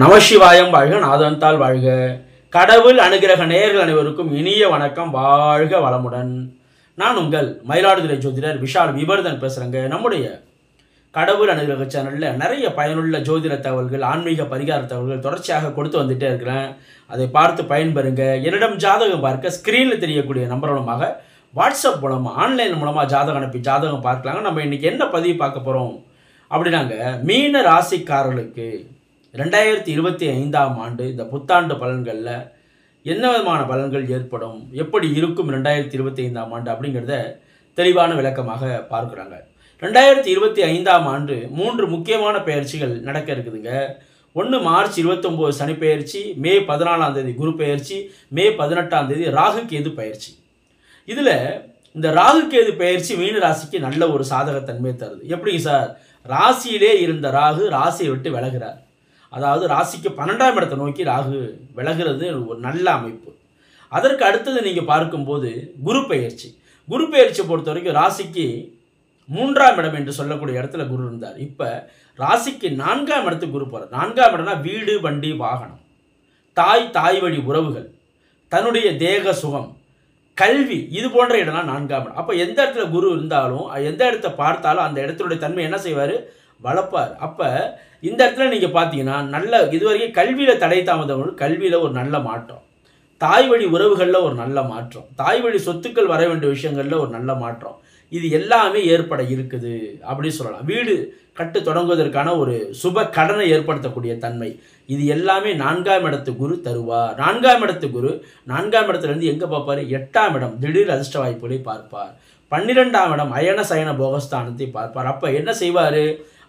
நமசிவாயம் வாழ்க, நாதந்தால் வாழ்க. கடவுள் அனுகிரக நேயர்கள் அனைவருக்கும் இனிய வணக்கம். வாழ்க வளமுடன். நான் உங்கள் மயிலாடுதுறை ஜோதிடர் விஷால் விபர்தன் பேசுகிறேங்க. நம்முடைய கடவுள் அனுகிரக சேனலில் நிறைய பயனுள்ள ஜோதிட தகவல்கள், ஆன்மீக பரிகார தகவல்கள் தொடர்ச்சியாக கொடுத்து வந்துகிட்டே இருக்கிறேன். அதை பார்த்து பயன்பெறுங்க. என்னிடம் ஜாதகம் பார்க்க ஸ்க்ரீனில் தெரியக்கூடிய நம்பர் மூலமாக, வாட்ஸ்அப் மூலமாக, ஆன்லைன் மூலமாக ஜாதகம் அனுப்பி ஜாதகம் பார்க்கலாங்க. நம்ம இன்றைக்கி என்ன பதிவு பார்க்க போகிறோம் அப்படின்னாங்க, மீன ராசிக்காரர்களுக்கு 2025ஆம் ஆண்டு இந்த புத்தாண்டு பலன்களில் என்ன விதமான பலன்கள் ஏற்படும், எப்படி இருக்கும் 2025ஆம் ஆண்டு அப்படிங்கிறத தெளிவான விளக்கமாக பார்க்குறாங்க. 2025ஆம் ஆண்டு 3 முக்கியமான பெயர்ச்சிகள் நடக்க இருக்குதுங்க. ஒன்று மார்ச் 29 சனி பெயர்ச்சி, மே 14ஆம் தேதி குரு பெயர்ச்சி, மே 18ஆம் தேதி ராகு கேது பெயர்ச்சி. இதில் இந்த ராகு கேது பெயர்ச்சி மீன ராசிக்கு நல்ல ஒரு சாதகத்தன்மையை தருது. எப்படிங்க சார்? ராசியிலே இருந்த ராகு ராசியை விட்டு விலகிறார். அதாவது ராசிக்கு 12ஆம் இடத்தை நோக்கி ராகு விலகிறது ஒரு நல்ல அமைப்பு. அதற்கு அடுத்தது நீங்கள் பார்க்கும்போது குரு பெயர்ச்சி. குரு பெயர்ச்சி பொறுத்த வரைக்கும் ராசிக்கு 3ஆம் இடம் என்று சொல்லக்கூடிய இடத்துல குரு இருந்தார். இப்போ ராசிக்கு 4ஆம் இடத்துக்கு குரு போகிறார். 4ஆம் இடம்னா வீடு, வண்டி, வாகனம், தாய் வழி உறவுகள், தன்னுடைய தேக சுகம், கல்வி, இது போன்ற இடம்லாம் 4ஆம் இடம். அப்போ எந்த இடத்துல குரு இருந்தாலும், எந்த இடத்த பார்த்தாலும் அந்த இடத்துடைய தன்மை என்ன செய்வார்? வளர்ப்பார். அப்போ இந்த இடத்துல நீங்கள் பார்த்தீங்கன்னா நல்ல இதுவரைக்கும் கல்வியில் தடை தாமதங்கள், கல்வியில் ஒரு நல்ல மாற்றம், தாய் வழி உறவுகளில் ஒரு நல்ல மாற்றம், தாய் வழி சொத்துக்கள் வர வேண்டிய விஷயங்களில் ஒரு நல்ல மாற்றம், இது எல்லாமே ஏற்பட இருக்குது அப்படின்னு சொல்லலாம். வீடு கட்டு தொடங்குவதற்கான ஒரு சுப கடனை ஏற்படுத்தக்கூடிய தன்மை, இது எல்லாமே 4ஆம் இடத்து குரு தருவார். 4ஆம் இடத்து குரு 4ஆம் இடத்துலேருந்து எங்கே பார்ப்பார்? 8ஆம் இடம் திடீர் அதிர்ஷ்ட வாய்ப்புகளை பார்ப்பார். 12ஆம் இடம் அயன சயன போகஸ்தானத்தை பார்ப்பார். அப்போ என்ன செய்வார்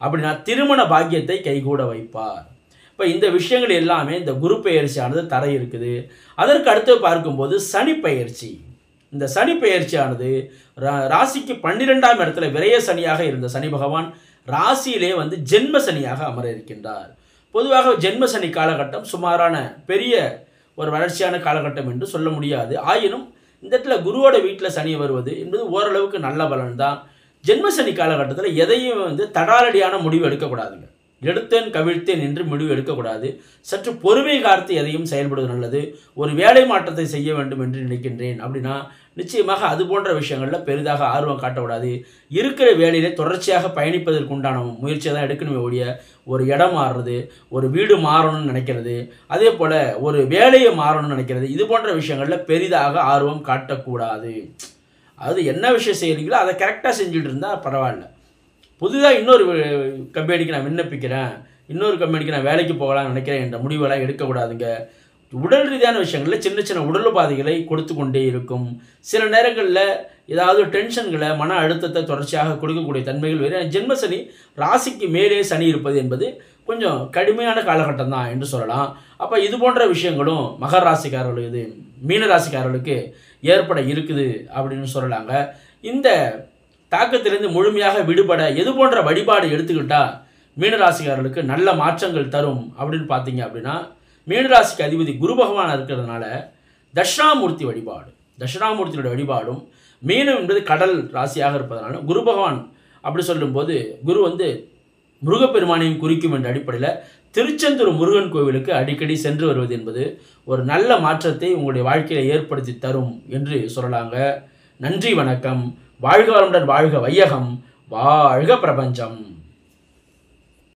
அப்படின்னா, திருமண பாக்கியத்தை கைகூட வைப்பார். இப்போ இந்த விஷயங்கள் எல்லாமே இந்த குரு பெயர்ச்சியானது தர இருக்குது. அதற்கு அடுத்து பார்க்கும்போது சனி பெயர்ச்சி. இந்த சனி பெயர்ச்சியானது ராசிக்கு 12ஆம் இடத்துல விரய சனியாக இருந்த சனி பகவான் ராசியிலே ஜென்ம சனியாக அமர இருக்கின்றார். பொதுவாக ஜென்ம சனி காலகட்டம் சுமாரான பெரிய ஒரு வளர்ச்சியான காலகட்டம் என்று சொல்ல முடியாது. ஆயினும் இந்த இடத்துல குருவோட வீட்டில் சனி வருவது என்பது ஓரளவுக்கு நல்ல பலன் தான். ஜென்ம சனி காலகட்டத்தில் எதையும் தடாலடியான முடிவு எடுக்கக்கூடாதுங்க. எடுத்தேன் கவிழ்த்தேன் என்று முடிவு எடுக்கக்கூடாது. சற்று பொறுமை காத்து எதையும் செயல்படுவது நல்லது. ஒரு வேலை மாற்றத்தை செய்ய வேண்டும் என்று நினைக்கின்றேன் அப்படின்னா நிச்சயமாக அது போன்ற விஷயங்களில் பெரிதாக ஆர்வம் காட்டக்கூடாது. இருக்கிற வேலையிலே தொடர்ச்சியாக பயணிப்பதற்கு உண்டான முயற்சியை தான் எடுக்கணுமே ஒழிய, ஒரு இடம் மாறுறது, ஒரு வீடு மாறணும்னு நினைக்கிறது, அதே போல் ஒரு வேலையை மாறணும்னு நினைக்கிறது, இது போன்ற விஷயங்களில் பெரிதாக ஆர்வம் காட்டக்கூடாது. அது என்ன விஷயம் செய்கிறீங்களோ அதை கரெக்டாக செஞ்சுட்டு இருந்தால் பரவாயில்ல. புதுதாக இன்னொரு கம்பெனிக்கு நான் விண்ணப்பிக்கிறேன், இன்னொரு கம்பெனிக்கு நான் வேலைக்கு போகலாம்னு நினைக்கிறேன் என்ற முடிவெல்லாம் எடுக்கக்கூடாதுங்க. உடல் ரீதியான விஷயங்களில் சின்ன சின்ன உடல் உபாதைகளை கொடுத்து கொண்டே இருக்கும். சில நேரங்களில் ஏதாவது டென்ஷன்களை, மன அழுத்தத்தை தொடர்ச்சியாக கொடுக்கக்கூடிய தன்மைகள் வேறு. ஜென்ம சனி ராசிக்கு மேலே சனி இருப்பது என்பது கொஞ்சம் கடுமையான காலகட்டம் தான் என்று சொல்லலாம். அப்போ இது போன்ற விஷயங்களும் மகர ராசிக்காரர்களுக்கு, மீன ராசிக்காரர்களுக்கு ஏற்பட இருக்குது அப்படின்னு சொல்லலாங்க. இந்த தாக்கத்திலிருந்து முழுமையாக விடுபட எது போன்ற வழிபாடு எடுத்துக்கிட்டால் மீனராசிக்காரர்களுக்கு நல்ல மாற்றங்கள் தரும் அப்படின்னு பார்த்தீங்க அப்படின்னா, மீனராசிக்கு அதிபதி குரு பகவான் இருக்கிறதுனால தட்சிணாமூர்த்தி வழிபாடு, தட்சிணாமூர்த்தியோட வழிபாடும், மீனம் என்பது கடல் ராசியாக இருப்பதனால குரு பகவான் அப்படி சொல்லும்போது குரு முருகப்பெருமானையும் குறிக்கும் என்ற அடிப்படையில் திருச்செந்தூர் முருகன் கோவிலுக்கு அடிக்கடி சென்று வருவது என்பது ஒரு நல்ல மாற்றத்தை உங்களுடைய வாழ்க்கையில் ஏற்படுத்தி தரும் என்று சொல்லலாங்க. நன்றி, வணக்கம். வாழ்க வளமுடன், வாழ்க வையகம், வாழ்க பிரபஞ்சம்.